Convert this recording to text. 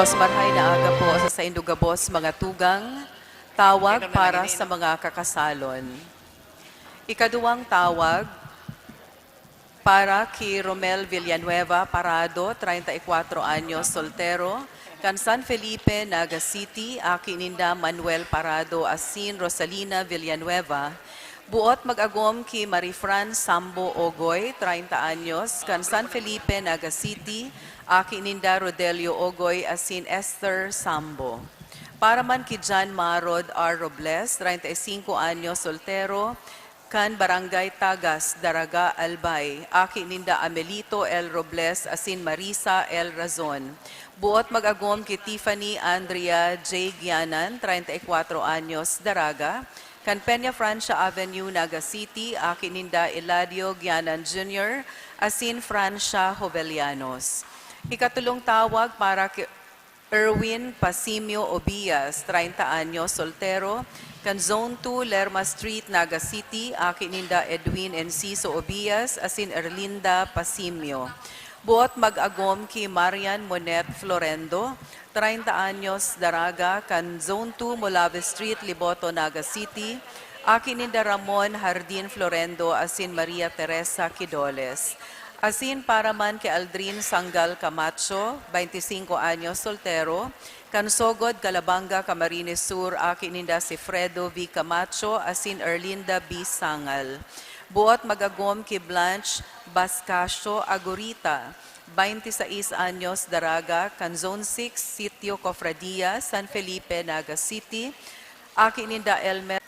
Diyos marhay na aga po sa indugabos mga tugang, tawag para sa mga kakasalon. Ikaduwang tawag para kay Romel Villanueva Parado, 34 anyos, soltero, kan San Felipe, Naga City, akininda Manuel Parado, asin Rosalina Villanueva, buot mag-agom kay Marifran Sambo Ogoy, 30 anyos, kan San Felipe, Naga City, akininda Rodelio Ogoy, asin Esther Sambo. Para man kay John Marod R. Robles, 35 anyos, soltero, kan Barangay Tagas, Daraga, Albay, akininda Amelito L. Robles, asin Marisa L. Razon. Buot mag-agom kay Tiffany Andrea J. Gianan, 34 anyos, Daraga, kan Peña Francia Avenue, Naga City, akininda Eladio Gianan Jr., asin Francia Jovellanos. Ikatulong tawag para Erwin Pasimio Obias, 30 anyos, soltero. Kan Zone 2, Lerma Street, Naga City, Akininda Edwin Enciso Obias, asin Erlinda Pasimio. Buot mag-agom ki Marian Monet Florendo, 30 anyos, Daraga, kan Zone 2, Molave Street, Liboto, Naga City, Akininda Ramon Hardin Florendo, asin Maria Teresa Quidoles. Asin para man kay Aldrin Sangal Camacho, 25 anyos, soltero. Kansogod, Calabanga, Camarines Sur, Akininda si Fredo V. Camacho, asin Erlinda B. Sangal. Buot magagom ki Blanche Bascasio Agurita, 26 anyos, Daraga, Canzone 6, Sitio Cofradia, San Felipe, Naga City. Akininda Elmer